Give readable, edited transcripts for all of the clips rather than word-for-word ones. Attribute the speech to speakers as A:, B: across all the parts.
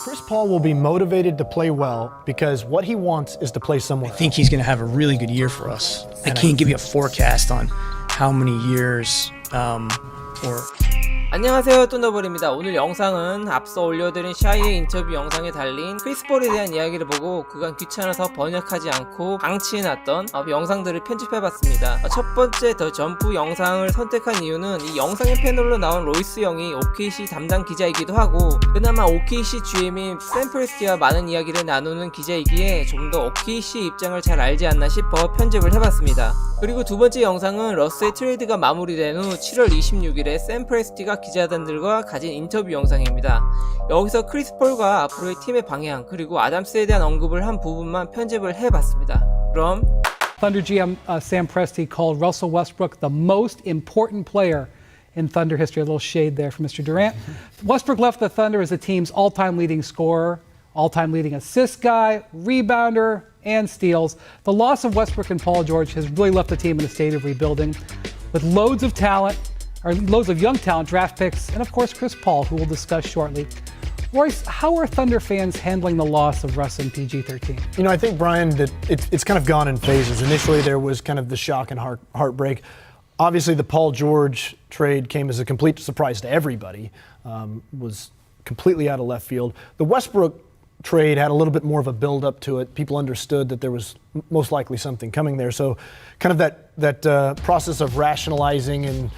A: Chris Paul will be motivated to play well because what he wants is to play somewhere.
B: I think he's going to have a really good year for us. I can't give you a forecast on how many years or.
C: 안녕하세요, 썬더팬들입니다. 오늘 영상은 앞서 올려드린 샤이의 인터뷰 영상에 달린 크리스 폴에 대한 이야기를 보고 그간 귀찮아서 번역하지 않고 방치해놨던 영상들을 편집해봤습니다. 첫 번째 더 점프 영상을 선택한 이유는 이 영상의 패널로 나온 로이스 형이 OKC 담당 기자이기도 하고 그나마 OKC GM인 프레스티와 많은 이야기를 나누는 기자이기에 좀 더 OKC 입장을 잘 알지 않나 싶어 편집을 해봤습니다. 그리고 두 번째 영상은 러스의 트레이드가 마무리된 후 7월 26일에 프레스티가 기자단들과 가진 인터뷰 영상입니다. 여기서 크리스 폴과 앞으로의 팀의 방향 그리고 아담스에 대한 언급을 한 부분만 편집을 해봤습니다. 그럼
D: Thunder GM Sam Presti called Russell Westbrook the most important player in Thunder history. A little shade there from Mr. Durant. Westbrook left the Thunder as the team's all-time leading scorer, all-time leading assist guy, rebounder, and steals. The loss of Westbrook and Paul George has really left the team in a state of rebuilding with loads of young talent, draft picks, and of course Chris Paul, who we'll discuss shortly. Royce, how are Thunder fans handling the loss of Russ and PG-13?
A: You know, I think, Brian, that it's kind of gone in phases. Initially, there was kind of the shock and heartbreak. Obviously, the Paul George trade came as a complete surprise to everybody, was completely out of left field. The Westbrook trade had a little bit more of a build-up to it. People understood that there was most likely something coming there. So kind of that process of rationalizing and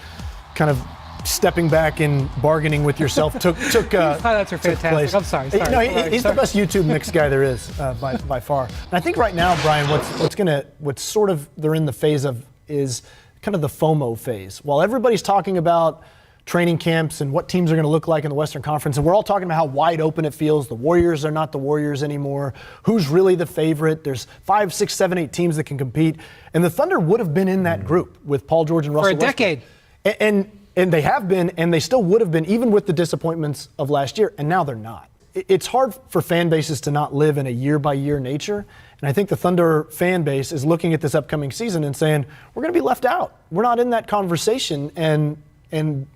A: kind of stepping back and bargaining with yourself took
D: highlights are fantastic.
A: Place.
D: I'm sorry.
A: You know, he's the best YouTube mix guy there is by far. And I think right now, Brian, what's sort of they're in the phase of is kind of the FOMO phase. While everybody's talking about training camps and what teams are going to look like in the Western Conference, and we're all talking about how wide open it feels. The Warriors are not the Warriors anymore. Who's really the favorite? There's 5, 6, 7, 8 teams that can compete, and the Thunder would have been in that group with Paul George and Russell
D: for a decade.
A: And they have been, and they still would have been, even with the disappointments of last year, and now they're not. It's hard for fan bases to not live in a year-by-year nature, and I think the Thunder fan base is looking at this upcoming season and saying, we're going to be left out. We're not in that conversation, and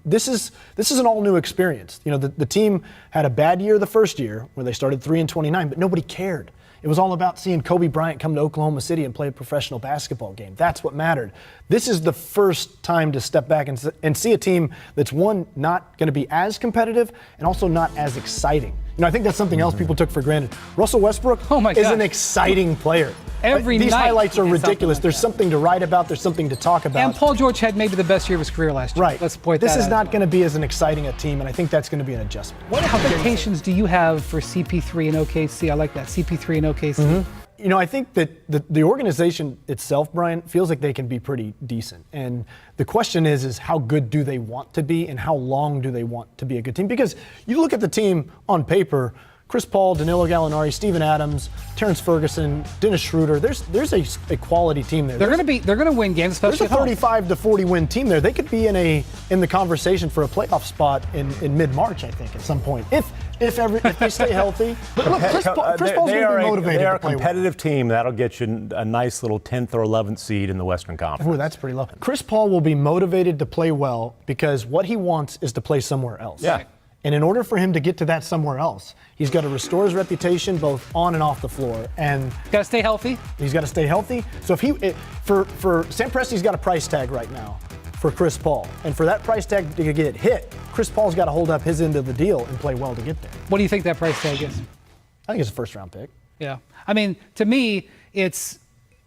A: this is an all-new experience. You know, the team had a bad year the first year where they started 3-29, but nobody cared. It was all about seeing Kobe Bryant come to Oklahoma City and play a professional basketball game. That's what mattered. This is the first time to step back and see a team that's, one, not going to be as competitive and also not as exciting. You know, I think that's something else people took for granted. Russell Westbrook is an exciting player. These highlights are ridiculous. There's something to write about. There's something to talk about.
D: And Paul George had maybe the best year of his career last year.
A: Right.
D: Let's point that out.
A: This is not going to be as an exciting a team, and I think that's going to be an adjustment.
D: What expectations do you have for CP3 and OKC? I like that, CP3 and OKC.
A: Mm-hmm. You know, I think that the organization itself, Brian, feels like they can be pretty decent. And the question is how good do they want to be and how long do they want to be a good team? Because you look at the team on paper, Chris Paul, Danilo Gallinari, Steven Adams, Terrence Ferguson, Dennis Schroeder. There's a quality team there.
D: They're going to win games, especially
A: there's a 35 to 40 win team there. They could be in the conversation for a playoff spot in mid-March, I think, at some point. If they stay healthy. But look, Chris Paul's going to be motivated.
E: They are
A: to play
E: a competitive team. That'll get you a nice little 10th or 11th seed in the Western Conference.
A: Ooh, that's pretty low. Chris Paul will be motivated to play well because what he wants is to play somewhere else.
E: Yeah.
A: And in order for him to get to that somewhere else, he's got to restore his reputation both on and off the floor. And
D: got to stay healthy.
A: He's got to stay healthy. So for Sam Presti's got a price tag right now for Chris Paul. And for that price tag to get hit, Chris Paul's got to hold up his end of the deal and play well to get there.
D: What do you think that price tag is?
A: I think it's a first-round pick.
D: Yeah. I mean, to me, it's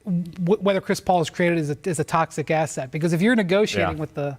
D: whether Chris Paul is created as a toxic asset. Because if you're negotiating with the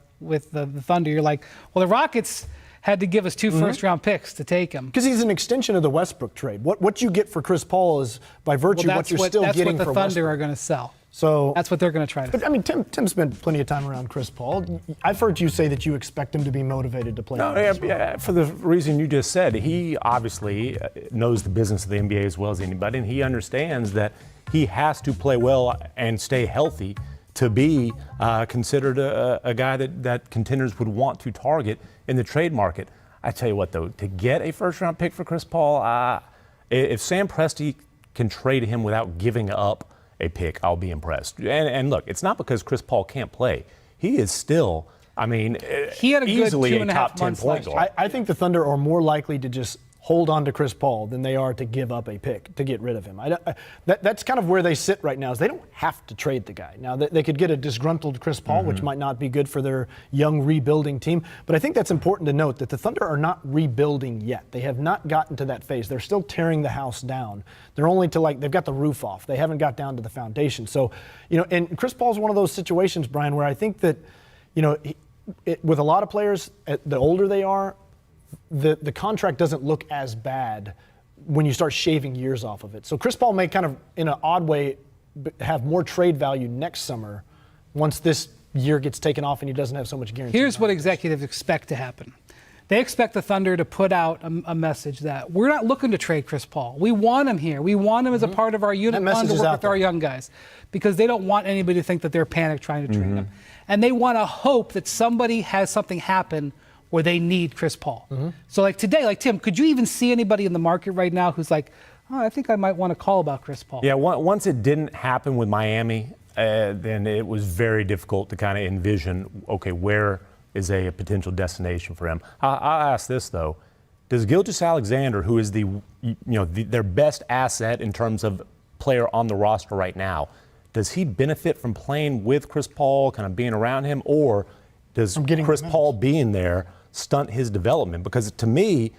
D: Thunder, you're like, well, the Rockets had to give us 2 first-round picks to take him.
A: Because he's an extension of the Westbrook trade. What you get for Chris Paul is, by virtue of what you're still getting for Westbrook.
D: That's what the Thunder are going to sell.
A: So
D: that's what they're going to try to.
A: But I mean, Tim spent plenty of time around Chris Paul. I've heard you say that you expect him to be motivated to play.
E: No, for the reason you just said, he obviously knows the business of the NBA as well as anybody, and he understands that he has to play well and stay healthy to be considered a guy that contenders would want to target in the trade market. I tell you what, though, to get a first-round pick for Chris Paul, if Sam Presti can trade him without giving up a pick, I'll be impressed. And look, it's not because Chris Paul can't play. He is still, I mean,
D: he had a
E: easily
D: good 2.5
E: a top 10
D: months
E: point
D: last
E: guard.
A: I think the Thunder are more likely to just hold on to Chris Paul than they are to give up a pick to get rid of him. That's kind of where they sit right now. Is they don't have to trade the guy. Now they could get a disgruntled Chris Paul, which might not be good for their young rebuilding team. But I think that's important to note that the Thunder are not rebuilding yet. They have not gotten to that phase. They're still tearing the house down. They're only to they've got the roof off. They haven't got down to the foundation. So, and Chris Paul's one of those situations, Brian, where I think that, with a lot of players, the older they are, the contract doesn't look as bad when you start shaving years off of it. So Chris Paul may kind of, in an odd way, have more trade value next summer once this year gets taken off and he doesn't have so much guarantee.
D: Here's what executives expect to happen. They expect the Thunder to put out a message that we're not looking to trade Chris Paul. We want him here. We want him as a part of our unit. We want him to work with our young guys because they don't want anybody to think that they're panicked trying to trade him. And they want to hope that somebody has something happen where they need Chris Paul. So like today, Tim, could you even see anybody in the market right now who's like, oh, I think I might want to call about Chris Paul?
E: Yeah, once it didn't happen with Miami, then it was very difficult to kind of envision, okay, where is a potential destination for him. I'll ask this though: does Gilgeous-Alexander, who is their best asset in terms of player on the roster right now, does he benefit from playing with Chris Paul, kind of being around him, or does Chris Paul being there stunt his development? Because to me,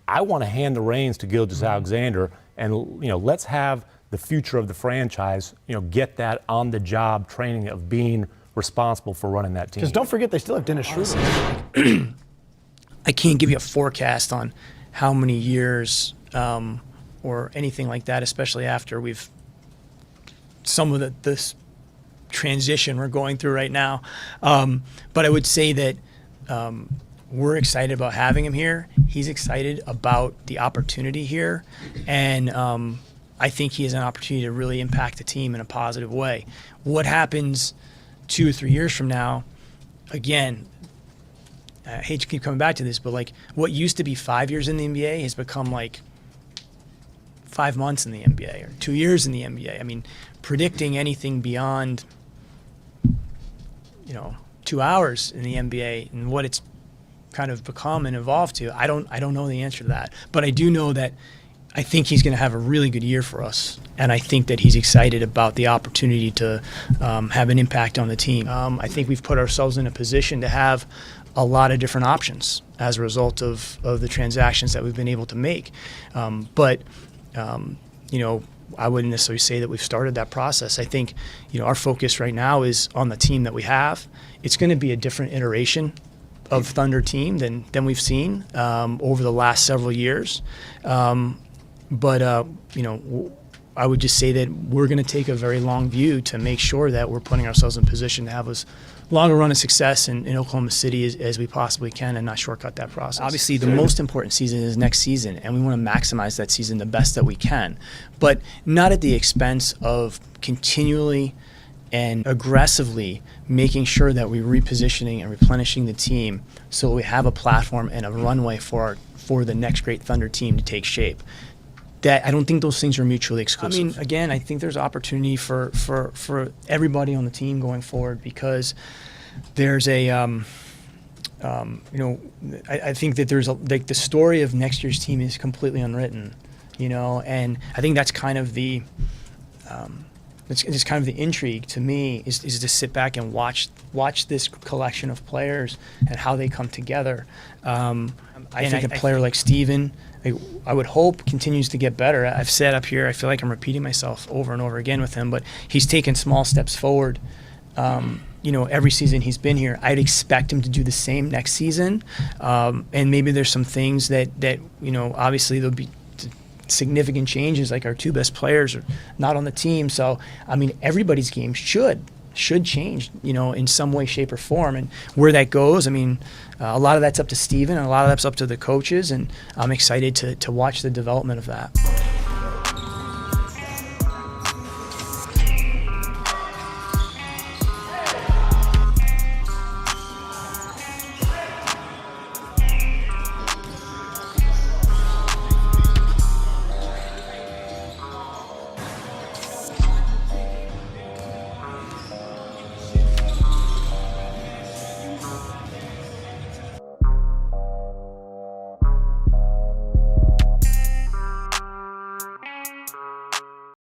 E: I want to hand the reins to Gilgeous-Alexander, and let's have the future of the franchise, get that on-the-job training of being responsible for running that team.
A: Because don't forget, they still have Dennis Schroeder.
B: I can't give you a forecast on how many years or anything like that, especially after we've some of this transition we're going through right now. But I would say that we're excited about having him here. He's excited about the opportunity here. And I think he has an opportunity to really impact the team in a positive way. What happens 2 or 3 years from now, again, I hate to keep coming back to this, but what used to be 5 years in the NBA has become 5 months in the NBA or 2 years in the NBA. I mean, predicting anything beyond 2 hours in the NBA and what it's kind of become and evolved to, I don't know the answer to that. But I do know that I think he's going to have a really good year for us, and I think that he's excited about the opportunity to have an impact on the team. I think we've put ourselves in a position to have a lot of different options as a result of the transactions that we've been able to make. But I wouldn't necessarily say that we've started that process. I think our focus right now is on the team that we have. It's going to be a different iteration of Thunder team than we've seen over the last several years. But I would just say that we're going to take a very long view to make sure that we're putting ourselves in position to have as long a run of success in Oklahoma City as we possibly can and not shortcut that process. Obviously, the most important season is next season, and we want to maximize that season the best that we can, but not at the expense of continually and aggressively making sure that we're repositioning and replenishing the team so we have a platform and a runway for the next great Thunder team to take shape. That I don't think those things are mutually exclusive. I mean, again, I think there's opportunity for everybody on the team going forward because there's a, I think that there's the story of next year's team is completely unwritten, and I think that's kind of the, it's kind of the intrigue to me is to sit back and watch this collection of players and how they come together. I think a player like Steven, I would hope continues to get better. I've said up here, I feel like I'm repeating myself over and over again with him, but he's taken small steps forward. Every season he's been here. I'd expect him to do the same next season. And maybe there's some things that obviously there'll be significant changes, like our 2 best players are not on the team. So, I mean, everybody's game should change, in some way, shape, or form. And where that goes, I mean, a lot of that's up to Steven, and a lot of that's up to the coaches, and I'm excited to watch the development of that.